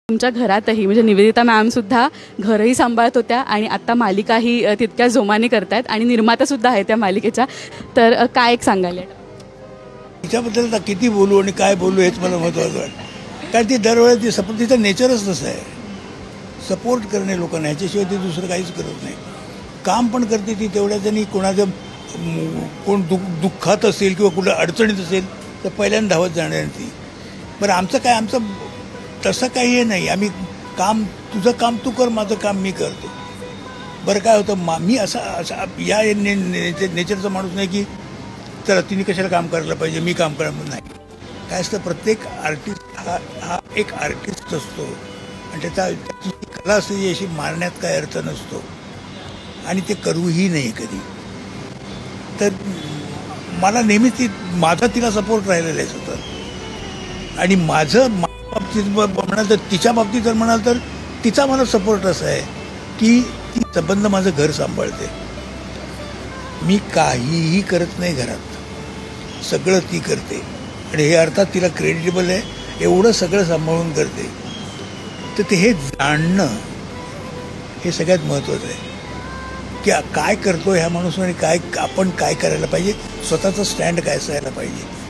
तुमच्या घरातही म्हणजे निवेदिता मॅम सुद्धा घरही सांभाळत होत्या आणि आता मालिकाही तितक्या जोमाने करतायत आणि निर्माता सुद्धा आहे त्या मालिकेच्या. तर काय एक सांगाल तिच्याबद्दल तर किती बोलू आणि काय बोलू हेच मला महत्त्वाचं वाटतं. कारण ती दरवेळेस ती सपोर्ट, तिचं नेचरच तसं आहे, सपोर्ट करणे लोकांना, ह्याच्याशिवाय ती दुसरं काहीच करत नाही. काम पण करते ती तेवढ्या त्यांनी. कोणाचं कोण दुःखात असेल किंवा कुठं अडचणीत असेल तर पहिल्यांदा धावत जाणार ती. बरं आमचं काय, आमचं तसं काही हे नाही. आम्ही काम, तुझं काम तू कर, माझं काम मी करतो. बरं काय होतं, मी असा या नेचरचा माणूस नाही की तर तिने कशाला काम करायला पाहिजे, मी काम करायला नाही. काय असतं, प्रत्येक आर्टिस्ट हा एक आर्टिस्ट असतो आणि त्याची कला असते जी अशी मारण्यात काय अर्थ नसतो आणि ते करूही नाही कधी. तर मला नेहमीच माझा तिला सपोर्ट राहिलेला आहे सतत. आणि माझं बाबतीत म्हणाल तर, तिच्या बाबतीत जर म्हणाल तर तिचा मला सपोर्ट असा आहे की ती संबंध माझं घर सांभाळते. मी काहीही करत नाही घरात, सगळं ती करते आणि हे अर्थात तिला क्रेडिटेबल आहे, एवढं सगळं सांभाळून करते. तर ते हे जाणणं हे सगळ्यात महत्त्वाचं आहे की काय करतो ह्या माणूस आणि काय आपण काय करायला पाहिजे, स्वतःचा स्टँड काय असायला पाहिजे.